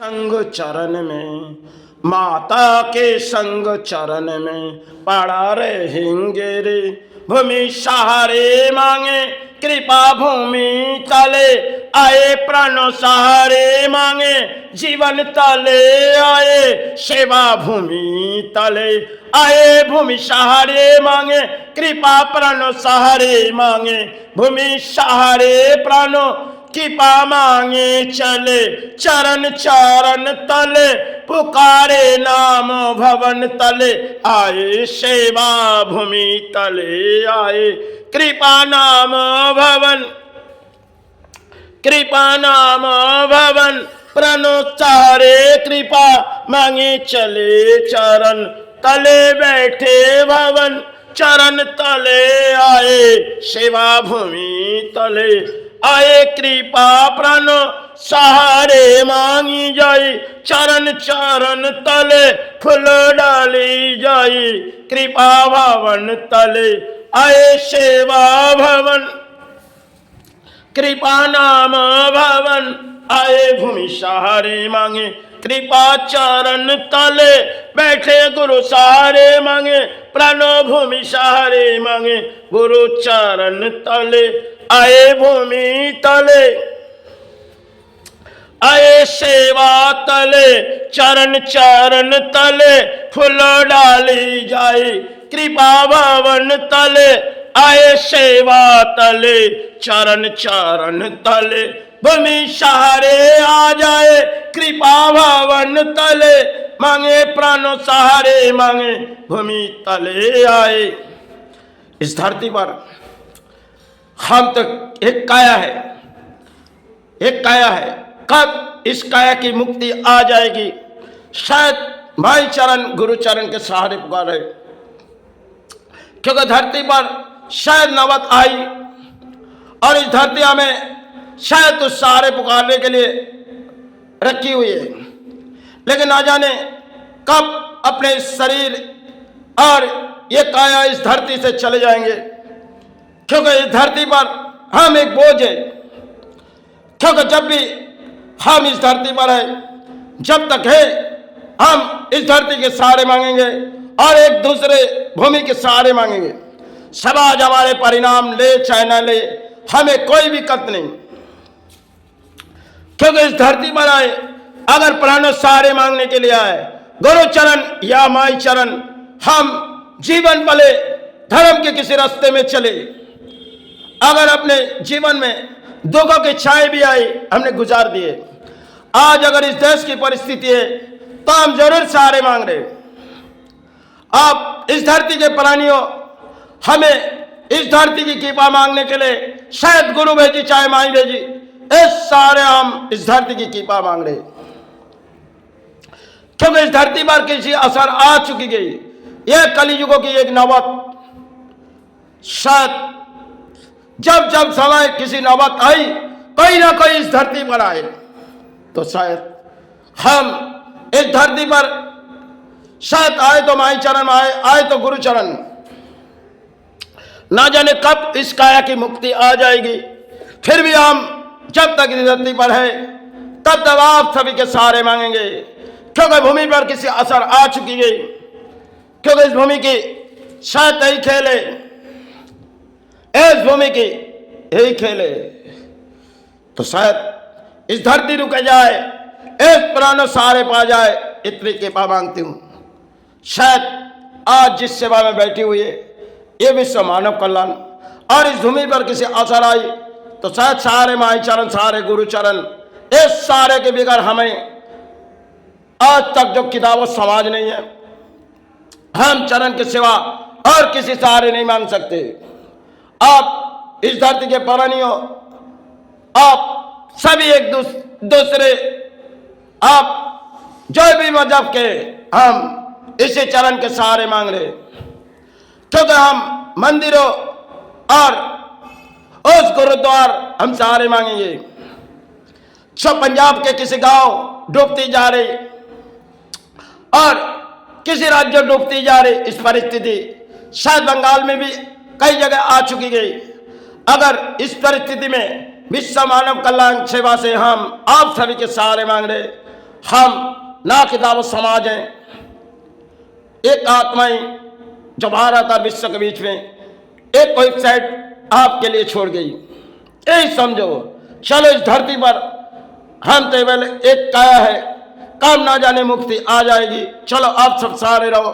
संग चरण में, माता के संग चरण में पड़ा रहेंगे रे। भूमि सहारे मांगे कृपा भूमि तले आए, प्राण सहारे मांगे जीवन तले आए, सेवा भूमि तले आए। भूमि सहारे मांगे कृपा, प्राण सहारे मांगे भूमि सहारे, प्राणों कृपा मांगे चले। चरण चरण तले पुकारे, नाम भवन तले आए, सेवा भूमि तले आए। कृपा नाम भवन, कृपा नाम भवन प्रणोच्चारे, कृपा मांगे चले। चरण तले बैठे भवन, चरण तले आए, सेवा भूमि तले आए। कृपा प्राण सहारे मांगी जाई, चरण चरण तले फूल डाली जाई। कृपा भवन तले आए, सेवा भवन कृपा नाम भवन आए। भूमि सहारे मांगे कृपा, चरण तले बैठे गुरु सहारे मांगे। प्राणो भूमि सहारे मांगे गुरु चरण तले आए। भूमि तले आए, सेवा तले चरण चरण तले फूल डाली जाए। कृपा भवन तले आए, सेवा तले चरण चरण तले भूमि सहारे आ जाए। कृपा भवन तले मांगे, प्राणों सहारे मांगे भूमि तले आए। इस धरती पर हम तो एक काया है, एक काया है। कब इस काया की मुक्ति आ जाएगी? शायद भाई चरण गुरु चरण के सहारे पुकारे, क्योंकि धरती पर शायद नौबत आई और इस धरती हमें शायद तो सहारे पुकारने के लिए रखी हुई है, लेकिन ना जाने कब अपने शरीर और ये काया इस धरती से चले जाएंगे। क्योंकि इस धरती पर हम एक बोझ है, क्योंकि जब भी हम इस धरती पर है, जब तक है हम इस धरती के सहारे मांगेंगे और एक दूसरे भूमि के सहारे मांगेंगे। समाज हमारे परिणाम ले चाहे न ले, हमें कोई भी कत नहीं, क्योंकि इस धरती पर आए अगर प्राणों सहारे मांगने के लिए आए, गुरु चरण या माई चरण, हम जीवन भले धर्म के किसी रास्ते में चले, अगर अपने जीवन में दुखों की छाए भी आई हमने गुजार दिए। आज अगर इस देश की परिस्थिति है तो हम जरूर सहारे मांग रहे। आप इस धरती के प्राणियों, हमें इस धरती की कृपा मांगने के लिए शायद गुरु भेजी चाहे माई भेजी, इस सारे हम इस धरती की कृपा मांग रहे, क्योंकि इस धरती पर किसी असर आ चुकी गई। यह कलियुगों की एक नौबत, शायद जब जब समय किसी नौबत आई कोई ना कोई इस धरती पर आए, तो शायद हम इस धरती पर शायद आए तो माई चरण आए तो गुरु चरण। ना जाने कब इस काया की मुक्ति आ जाएगी। फिर भी हम जब तक इस धरती पर है तब तक आप सभी के सहारे मांगेंगे, क्योंकि भूमि पर किसी असर आ चुकी है, क्योंकि इस भूमि की शायद यही खेल है, इस भूमि की यही खेल है। तो शायद इस धरती रुक जाए, इस प्राणों सहारे पा जाए, इतनी कृपा मांगती हूं। शायद आज जिस सेवा में बैठी हुई है ये विश्व मानव कल्याण, और इस भूमि पर किसी असर आई तो शायद सारे माई चरण सारे गुरु चरण, इस सारे के बगैर हमें आज तक जो किताबों समाज नहीं है, हम चरण के सिवा और किसी सहारे नहीं मांग सकते। आप इस धरती के प्राणियों, आप सभी एक दूसरे, आप जो भी मजहब के, हम इसी चरण के सहारे मांग रहे, क्योंकि हम मंदिरों और उस गुरुद्वार हम सहारे मांगेंगे। सब पंजाब के किसी गांव डूबती जा रही और किसी राज्य डूबती जा रही, इस परिस्थिति शायद बंगाल में भी कई जगह आ चुकी गई। अगर इस परिस्थिति में विश्व मानव कल्याण सेवा से हम आप सभी के सहारे मांग रहे, हम ना किताब समाज हैं, एक आत्माएं जब आ रहा था विश्व के बीच में, एक वेबसाइट आपके लिए छोड़ गई। यही समझो, चलो इस धरती पर हम केवल एक काया है, कब ना जाने मुक्ति आ जाएगी। चलो आप सब सारे रहो,